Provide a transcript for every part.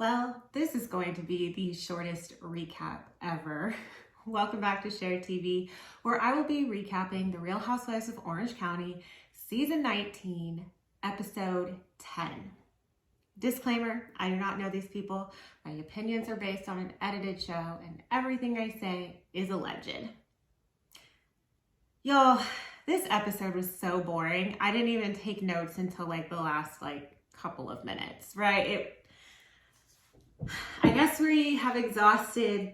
Well, this is going to be the shortest recap ever. Welcome back to Share TV, where I will be recapping The Real Housewives of Orange County, Season 19, Episode 10. Disclaimer, I do not know these people. My opinions are based on an edited show, and everything I say is alleged. Y'all, this episode was so boring. I didn't even take notes until the last couple of minutes, right? I guess we have exhausted,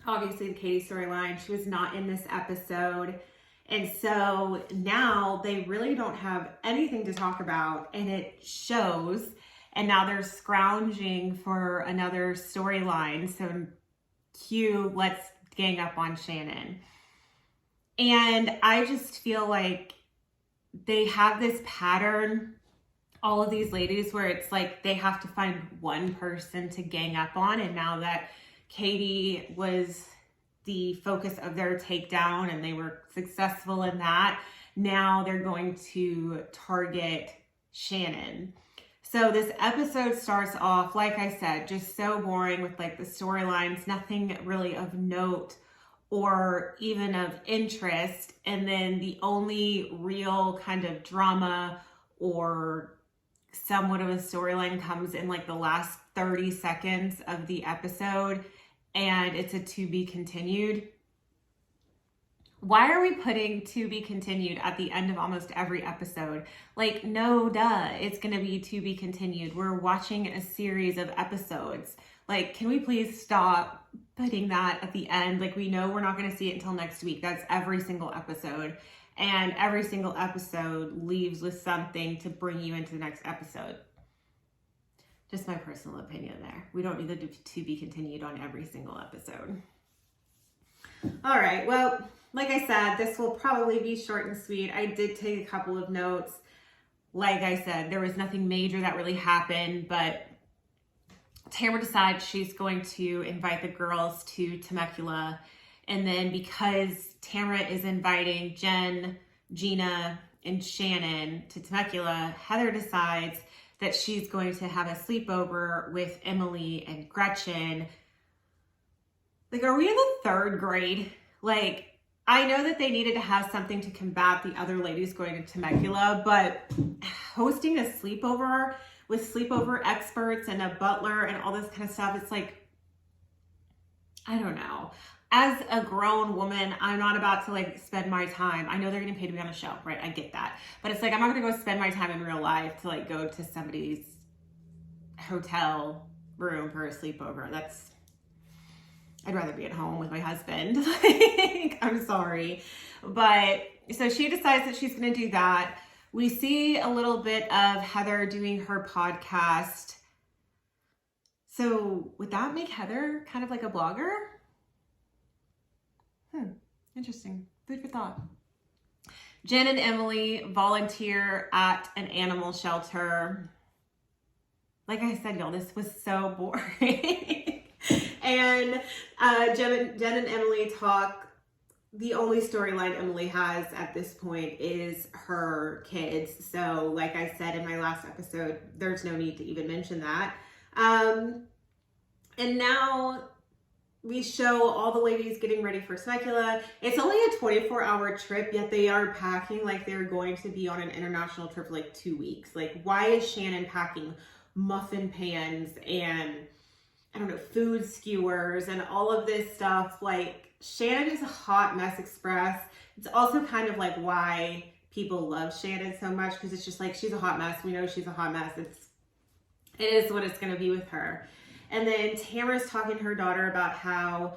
obviously, the Katie storyline. She was not in this episode. And so now they really don't have anything to talk about, and it shows. And now they're scrounging for another storyline. So cue, let's gang up on Shannon. And I just feel like they have this pattern, all of these ladies, where it's like they have to find one person to gang up on. And now that Katie was the focus of their takedown and they were successful in that, now they're going to target Shannon. So this episode starts off, like I said, just so boring with the storylines, nothing really of note or even of interest. And then the only real kind of drama or somewhat of a storyline comes in the last 30 seconds of the episode, and it's a to be continued. Why are we putting to be continued at the end of almost every episode? No, duh, it's gonna be to be continued. We're watching a series of episodes. Can we please stop putting that at the end? We know we're not gonna see it until next week. That's every single episode. And every single episode leaves with something to bring you into the next episode. Just my personal opinion there. We don't need the to be continued on every single episode. All right, well, like I said, this will probably be short and sweet. I did take a couple of notes. Like I said, there was nothing major that really happened, but Tamara decides she's going to invite the girls to Temecula. And then because Tamara is inviting Jen, Gina, and Shannon to Temecula, Heather decides that she's going to have a sleepover with Emily and Gretchen. Are we in the third grade? I know that they needed to have something to combat the other ladies going to Temecula, but hosting a sleepover with sleepover experts and a butler and all this kind of stuff, it's I don't know. As a grown woman, I'm not about to spend my time. I know they're getting paid to be on a show, right? I get that. But it's I'm not gonna go spend my time in real life to go to somebody's hotel room for a sleepover. I'd rather be at home with my husband. I'm sorry. But so she decides that she's gonna do that. We see a little bit of Heather doing her podcast. So would that make Heather kind of like a blogger? Interesting. Food for thought. Jen and Emily volunteer at an animal shelter. Like I said, y'all, this was so boring. And Jen and Emily talk. The only storyline Emily has at this point is her kids. So like I said in my last episode, there's no need to even mention that. And now we show all the ladies getting ready for Temecula. It's only a 24-hour trip, yet they are packing like they're going to be on an international trip for 2 weeks. Why is Shannon packing muffin pans and, I don't know, food skewers and all of this stuff? Shannon is a hot mess express. It's also kind of why people love Shannon so much, because it's just she's a hot mess. We know she's a hot mess. It is what it's going to be with her. And then Tamara's talking to her daughter about how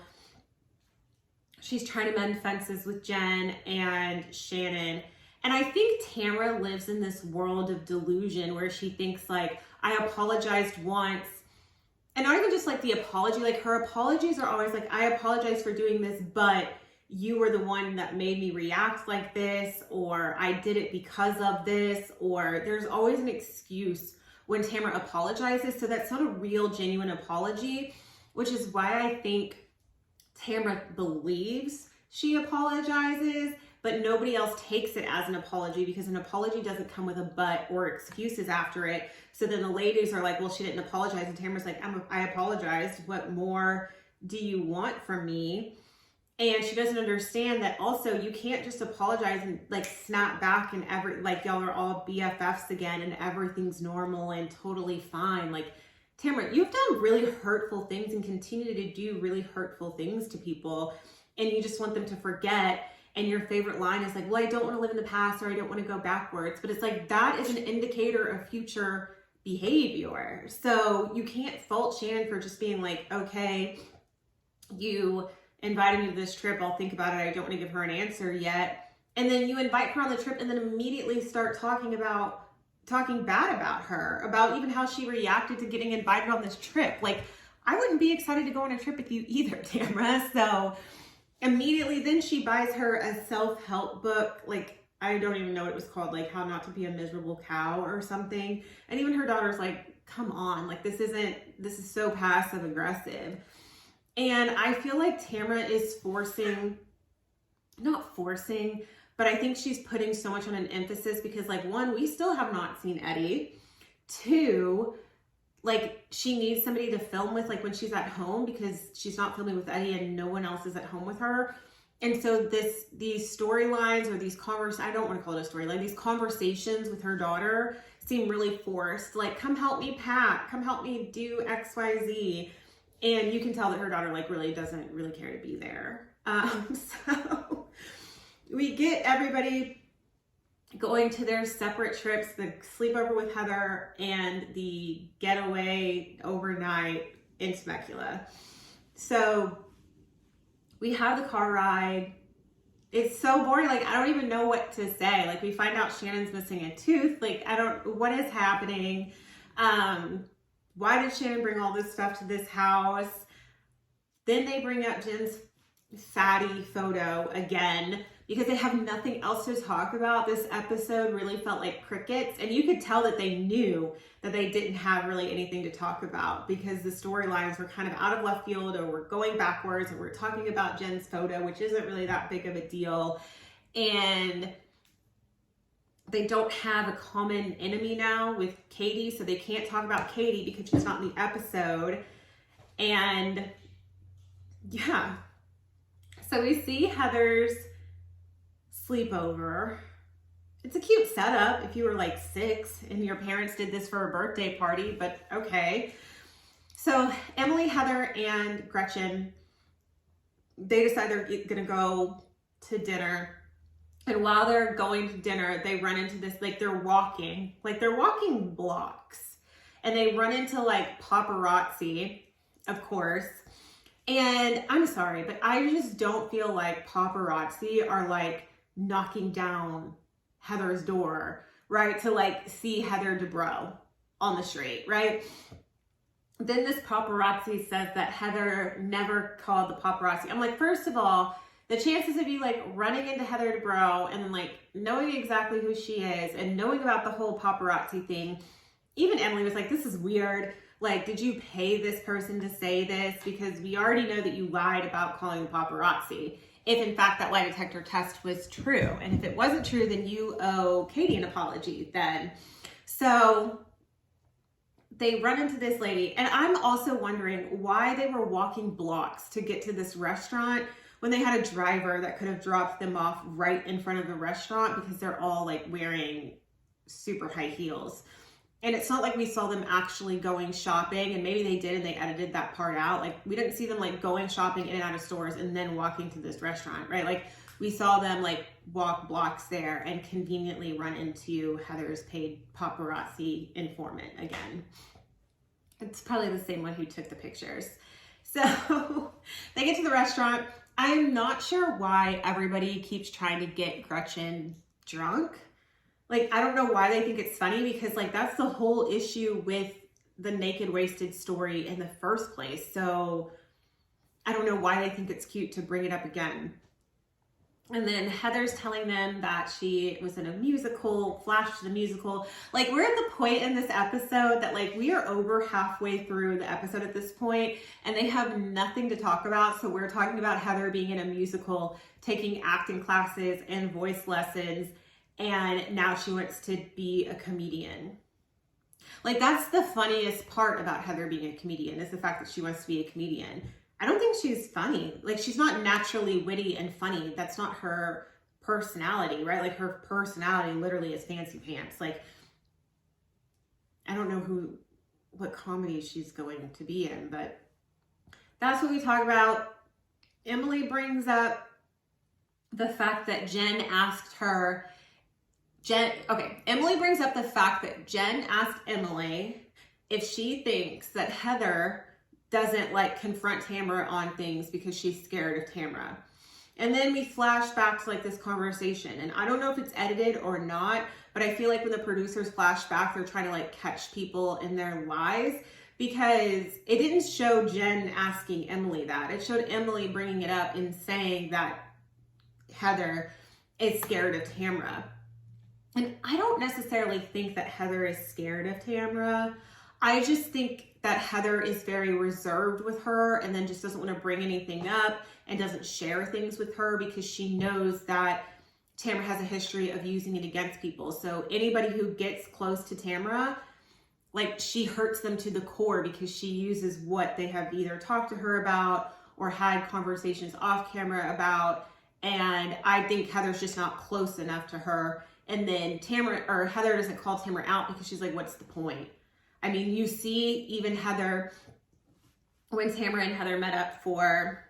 she's trying to mend fences with Jen and Shannon. And I think Tamara lives in this world of delusion where she thinks I apologized once. And not even just the apology, her apologies are always I apologize for doing this, but you were the one that made me react like this, or I did it because of this, or there's always an excuse when Tamara apologizes. So that's not a real, genuine apology, which is why I think Tamara believes she apologizes, but nobody else takes it as an apology because an apology doesn't come with a but or excuses after it. So then the ladies are like, well, she didn't apologize. And Tamara's like, I apologized. What more do you want from me? And she doesn't understand that also you can't just apologize and like snap back and like y'all are all BFFs again and everything's normal and totally fine. Like, Tamara, you've done really hurtful things and continue to do really hurtful things to people, and you just want them to forget. And your favorite line is like, well, I don't want to live in the past, or I don't want to go backwards. But it's like, that is an indicator of future behavior. So you can't fault Shannon for just being like, okay, you invited me to this trip, I'll think about it, I don't want to give her an answer yet. And then you invite her on the trip and then immediately start talking bad about her, about even how she reacted to getting invited on this trip. Like, I wouldn't be excited to go on a trip with you either, Tamara. So immediately then she buys her a self-help book. Like, I don't even know what it was called, like How Not to Be a Miserable Cow or something. And even her daughter's like, come on, like this is so passive aggressive. And I feel like Tamara is not forcing, but I think she's putting so much on an emphasis because, like, one, we still have not seen Eddie. Two, like, she needs somebody to film with, like, when she's at home, because she's not filming with Eddie and no one else is at home with her. And so these storylines or I don't want to call it a storyline, these conversations with her daughter seem really forced. Like, come help me pack, come help me do X, Y, Z. And you can tell that her daughter, like, really doesn't really care to be there. So we get everybody going to their separate trips, the sleepover with Heather and the getaway overnight in Temecula. So we have the car ride. It's so boring. Like, I don't even know what to say. Like, we find out Shannon's missing a tooth. Like, what is happening? Why did Shannon bring all this stuff to this house? Then they bring up Jen's fatty photo again because they have nothing else to talk about. This episode really felt like crickets, and you could tell that they knew that they didn't have really anything to talk about because the storylines were kind of out of left field, or we're going backwards, or we're talking about Jen's photo, which isn't really that big of a deal. And they don't have a common enemy now with Katie, so they can't talk about Katie because she's not in the episode. And yeah, so we see Heather's sleepover. It's a cute setup if you were like 6 and your parents did this for a birthday party, but okay. So Emily, Heather, and Gretchen, they decide they're gonna go to dinner. And while they're going to dinner, they run into this, like they're walking blocks. And they run into like paparazzi, of course. And I'm sorry, but I just don't feel like paparazzi are like knocking down Heather's door, right? To like see Heather Dubrow on the street, right? Then this paparazzi says that Heather never called the paparazzi. I'm like, first of all, the chances of you like running into Heather Dubrow and then like knowing exactly who she is and knowing about the whole paparazzi thing, even Emily was like, this is weird. Like, did you pay this person to say this? Because we already know that you lied about calling the paparazzi. If in fact that lie detector test was true. And if it wasn't true, then you owe Katie an apology then. So they run into this lady. And I'm also wondering why they were walking blocks to get to this restaurant when they had a driver that could have dropped them off right in front of the restaurant, because they're all like wearing super high heels. And it's not like we saw them actually going shopping, and maybe they did and they edited that part out. Like, we didn't see them like going shopping in and out of stores and then walking to this restaurant, right? Like, we saw them like walk blocks there and conveniently run into Heather's paid paparazzi informant again. It's probably the same one who took the pictures. So they get to the restaurant. I'm not sure why everybody keeps trying to get Gretchen drunk. Like, I don't know why they think it's funny, because like that's the whole issue with the naked wasted story in the first place. So I don't know why they think it's cute to bring it up again. And then Heather's telling them that she was in a musical, flashed the musical. Like, we're at the point in this episode that, like, we are over halfway through the episode at this point, and they have nothing to talk about. So we're talking about Heather being in a musical, taking acting classes and voice lessons, and now she wants to be a comedian. Like, that's the funniest part about Heather being a comedian, is the fact that she wants to be a comedian. I don't think she's funny. Like, she's not naturally witty and funny. That's not her personality, right? Like, her personality literally is fancy pants. Like, I don't know what comedy she's going to be in, but that's what we talk about. Emily brings up the fact that Jen asked her, Emily brings up the fact that Jen asked Emily if she thinks that Heather doesn't like confront Tamara on things because she's scared of Tamara. And then we flash back to like this conversation, and I don't know if it's edited or not, but I feel like when the producers flash back, they're trying to like catch people in their lies, because it didn't show Jen asking Emily that. It showed Emily bringing it up and saying that Heather is scared of Tamara. And I don't necessarily think that Heather is scared of Tamara. I just think that Heather is very reserved with her, and then just doesn't want to bring anything up and doesn't share things with her because she knows that Tamara has a history of using it against people. So anybody who gets close to Tamara, like, she hurts them to the core because she uses what they have either talked to her about or had conversations off camera about. And I think Heather's just not close enough to her. And then Heather doesn't call Tamara out because she's like, what's the point? I mean, you see even Heather, when Tamara and Heather met up for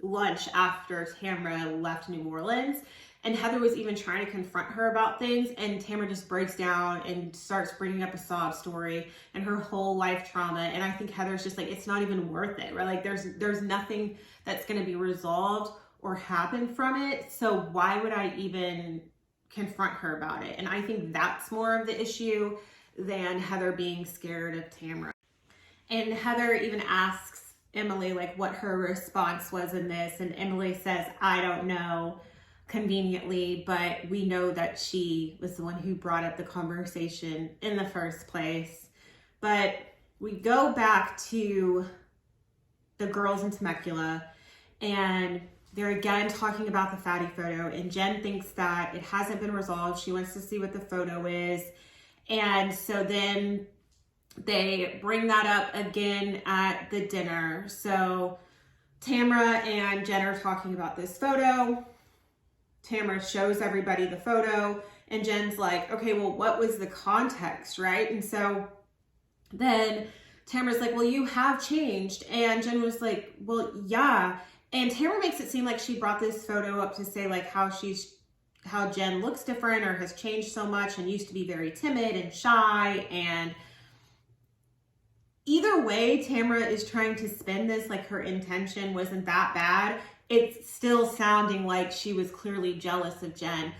lunch after Tamara left New Orleans, and Heather was even trying to confront her about things, and Tamara just breaks down and starts bringing up a sob story and her whole life trauma. And I think Heather's just like, it's not even worth it, right? Like, there's nothing that's going to be resolved or happen from it. So why would I even confront her about it? And I think that's more of the issue than Heather being scared of Tamara. And Heather even asks Emily like what her response was in this, and Emily says, I don't know, conveniently, but we know that she was the one who brought up the conversation in the first place. But we go back to the girls in Temecula, and they're again talking about the fatty photo, and Jen thinks that it hasn't been resolved. She wants to see what the photo is. And so then they bring that up again at the dinner. So Tamara and Jen are talking about this photo. Tamara shows everybody the photo, and Jen's like, okay, well, what was the context, right? And so then Tamara's like, well, you have changed. And Jen was like, well, yeah. And Tamara makes it seem like she brought this photo up to say like how Jen looks different or has changed so much and used to be very timid and shy. And either way, Tamara is trying to spin this like her intention wasn't that bad. It's still sounding like she was clearly jealous of Jen.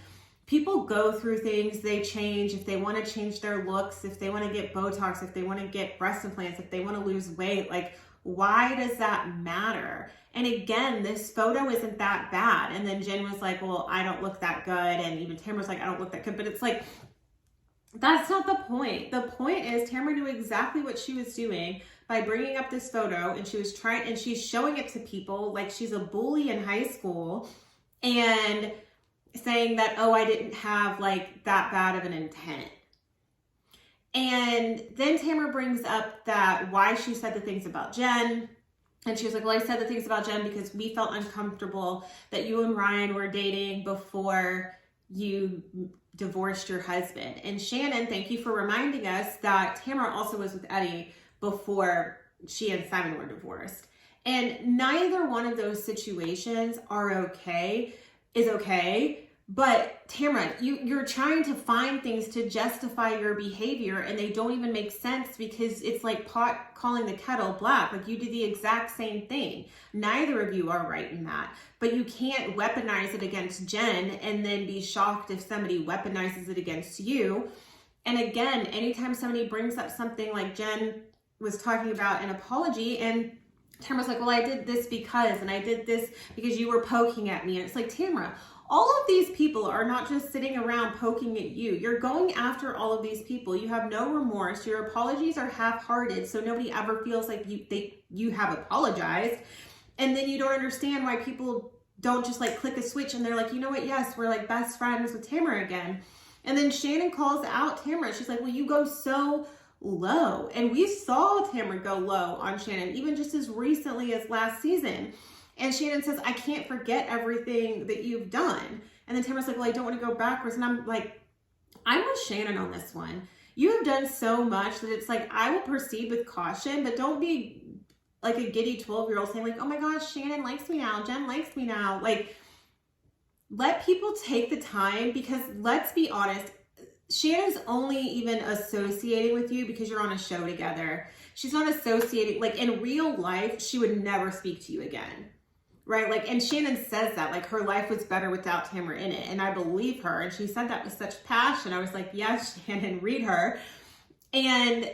People go through things, they change. If they want to change their looks, if they want to get Botox, if they want to get breast implants, if they want to lose weight, like, why does that matter? And again, this photo isn't that bad. And then Jen was like, well, I don't look that good. And even Tamara's like, I don't look that good. But it's like, that's not the point. The point is Tamara knew exactly what she was doing by bringing up this photo, and she's showing it to people like she's a bully in high school and saying that, oh, I didn't have like that bad of an intent. And then Tamara brings up that why she said the things about Jen. And she was like, well, I said the things about Jen because we felt uncomfortable that you and Ryan were dating before you divorced your husband. And Shannon, thank you for reminding us that Tamara also was with Eddie before she and Simon were divorced. And neither one of those situations is okay. But Tamara, you're trying to find things to justify your behavior, and they don't even make sense because it's like pot calling the kettle black. Like, you did the exact same thing. Neither of you are right in that. But you can't weaponize it against Jen and then be shocked if somebody weaponizes it against you. And again, anytime somebody brings up something like Jen was talking about an apology, and Tamara's like, well, I did this because, and I did this because you were poking at me. And it's like, Tamara, all of these people are not just sitting around poking at you. You're going after all of these people. You have no remorse. Your apologies are half-hearted, so nobody ever feels like you have apologized. And then you don't understand why people don't just like click a switch and they're like, you know what? Yes, we're like best friends with Tamara again. And then Shannon calls out Tamara. She's like, well, you go so low. And we saw Tamara go low on Shannon, even just as recently as last season. And Shannon says, I can't forget everything that you've done. And then Tamara's like, well, I don't want to go backwards. And I'm like, I'm with Shannon on this one. You have done so much that it's like, I will proceed with caution, but don't be like a giddy 12-year-old saying like, oh my gosh, Shannon likes me now. Jen likes me now. Like, let people take the time, because let's be honest, Shannon's only even associating with you because you're on a show together. She's not associating, like in real life, she would never speak to you again. Right? Like, and Shannon says that, like, her life was better without Tamara in it. And I believe her. And she said that with such passion. I was like, yes, Shannon, read her. And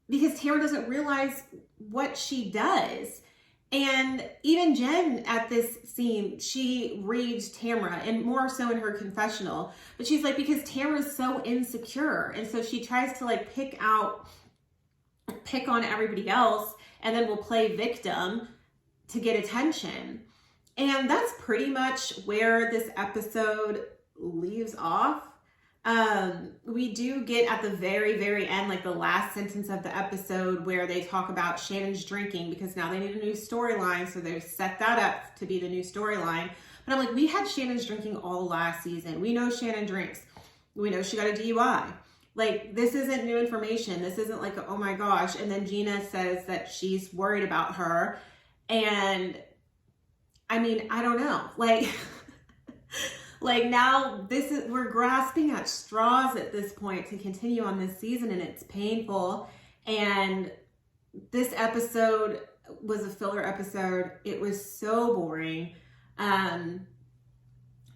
because Tamara doesn't realize what she does. And even Jen at this scene, she reads Tamara, and more so in her confessional. But she's like, because Tamara's so insecure. And so she tries to like pick on everybody else, and then will play victim to get attention. And that's pretty much where this episode leaves off. We do get at the very, very end, like the last sentence of the episode, where they talk about Shannon's drinking, because now they need a new storyline. So they've set that up to be the new storyline. But I'm like, we had Shannon's drinking all last season. We know Shannon drinks. We know she got a DUI. Like, this isn't new information. This isn't like, oh my gosh. And then Gina says that she's worried about her. And I mean, I don't know. Like, like now we're grasping at straws at this point to continue on this season, and it's painful. And this episode was a filler episode. It was so boring.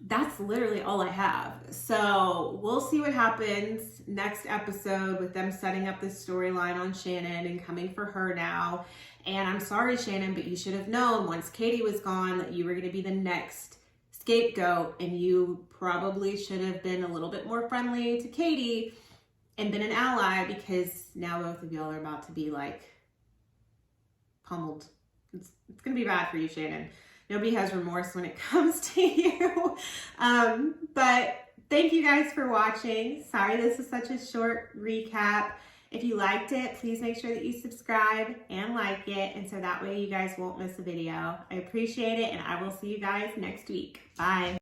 That's literally all I have. So we'll see what happens next episode with them setting up this storyline on Shannon and coming for her now. And I'm sorry, Shannon, but you should have known once Katie was gone that you were going to be the next scapegoat, and you probably should have been a little bit more friendly to Katie and been an ally, because now both of y'all are about to be like pummeled. It's going to be bad for you, Shannon. Nobody has remorse when it comes to you. But thank you guys for watching. Sorry this is such a short recap. If you liked it, please make sure that you subscribe and like it, and so that way you guys won't miss a video. I appreciate it, and I will see you guys next week. Bye.